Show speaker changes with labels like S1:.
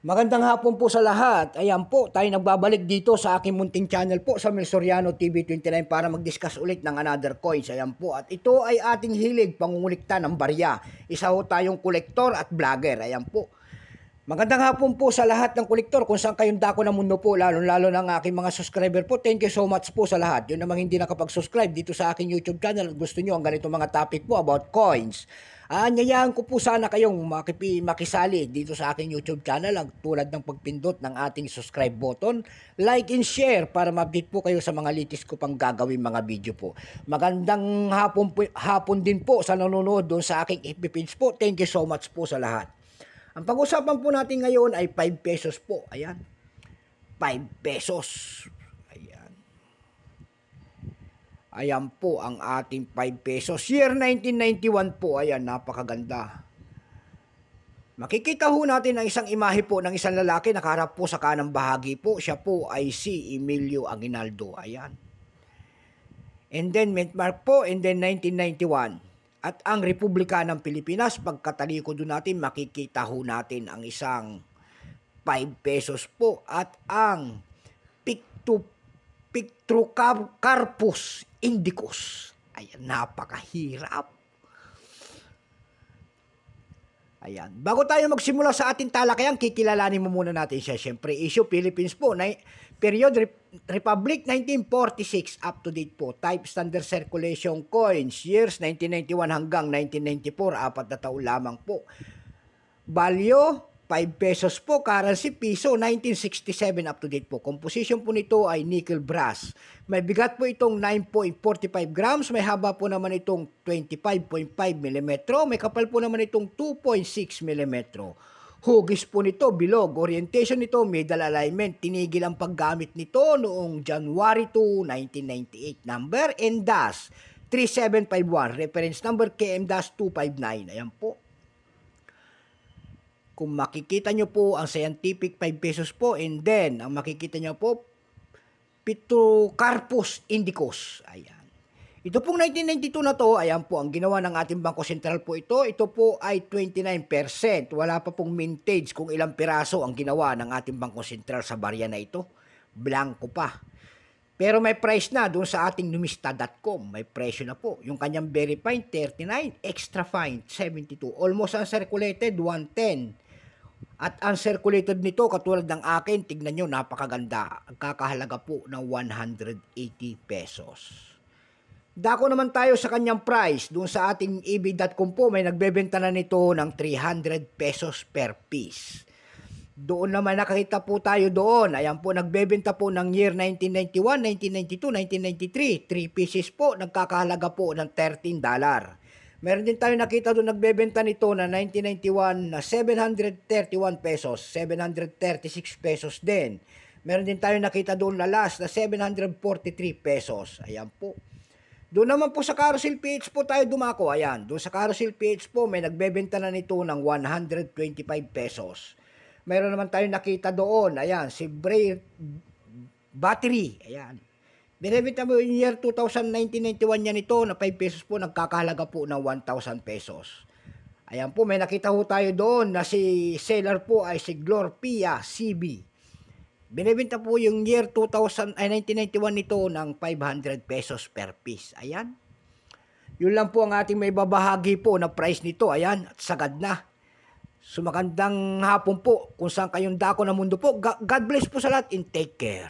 S1: Magandang hapon po sa lahat. Ayan po, tayo nagbabalik dito sa aking munting channel po sa Mel Soriano TV29 para mag-discuss ulit ng another coins. Ayan po, at ito ay ating hilig pangungulikta ng barya. Isa ho tayong kolektor at vlogger. Ayan po. Magandang hapon po sa lahat ng kolektor kung saan kayong dako ng mundo po, lalo-lalo ng aking mga subscriber po. Thank you so much po sa lahat. Yun namang hindi nakapag-subscribe dito sa aking YouTube channel at gusto nyo ang ganitong mga topic po about coins. Anyayahan ko po sana kayong makisali dito sa aking YouTube channel tulad ng pagpindot ng ating subscribe button, like and share para ma-update po kayo sa mga latest ko pang gagawin mga video po. Magandang hapon din po sa nanonood doon sa aking FB page po. Thank you so much po sa lahat. Ang pag-usapan po natin ngayon ay 5 pesos po. Ayan. 5 pesos. Ayan. Ayan po ang ating 5 pesos. Year 1991 po. Ayan, napakaganda. Makikita ho natin ang isang imahe po ng isang lalaki nakaharap po sa kanang bahagi po. Siya po ay si Emilio Aguinaldo. Ayan. And then, Mark po, and then 1991. At ang Republika ng Pilipinas, pagkatalikod doon natin, makikita ho natin ang isang 5 pesos po at ang Pictrocarpus indicus. Ayan, napakahirap. Ayan. Bago tayo magsimula sa ating talakayan, kikilalanin mo muna natin siya. Siyempre, issue Philippines po. Period Republic 1946 up to date po. Type standard circulation coins. Years 1991 hanggang 1994. 4 na taon lamang po. Value 5 pesos po. Currency piso 1967 up to date po. Composition po nito ay nickel brass. May bigat po itong 9.45 grams. May haba po naman itong 25.5 mm. May kapal po naman itong 2.6 mm. Hugis po nito, bilog. Orientation nito, middle alignment. Tinigil ang paggamit nito noong January 2, 1998. Number NDAS 3751. Reference number KM-259. Ayan po. Kung makikita nyo po ang scientific 5 pesos po, and then, ang makikita nyo po, Pictrocarpus indicus. Ayan. Ito pong 1992 na to, ayan po, ang ginawa ng ating Bangko Sentral po ito. Ito po ay 29%. Wala pa pong mintage kung ilang piraso ang ginawa ng ating Bangko Sentral sa barya na ito. Blanco pa. Pero may price na doon sa ating numista.com. May presyo na po. Yung kanyang very fine, 39. Extra fine, 72. Almost uncirculated, 110. At uncirculated nito, katulad ng akin, tignan nyo, napakaganda. Ang kakahalaga po ng 180 pesos. Dako naman tayo sa kanyang price. Doon sa ating ebay.com po, may nagbebenta na nito ng 300 pesos per piece. Doon naman nakakita po tayo doon. Ayan po, nagbebenta po ng year 1991, 1992, 1993. 3 pieces po, nagkakahalaga po ng $13. Meron din tayo nakita doon nagbebenta nito na 1991 na 731 pesos, 736 pesos din. Meron din tayo nakita doon na last na 743 pesos. Ayan po. Doon naman po sa Carousel PH po tayo dumako. Ayan, doon sa Carousel PH po may nagbebenta na nito ng 125 pesos. Meron naman tayo nakita doon. Ayan, si Bray Battery. Ayan. Binibenta mo yung year 2019-91 niya nito na 5 pesos po, nagkakahalaga po ng 1,000 pesos. Ayan po, may nakita po tayo doon na si seller po ay si Glorpia CB. Binibenta po yung year 1991 nito ng 500 pesos per piece. Ayan. Yun lang po ang ating may babahagi po na price nito. Ayan, at sagad na. So magandang hapon po kung saan kayong dako ng mundo po. God bless po sa lahat and take care.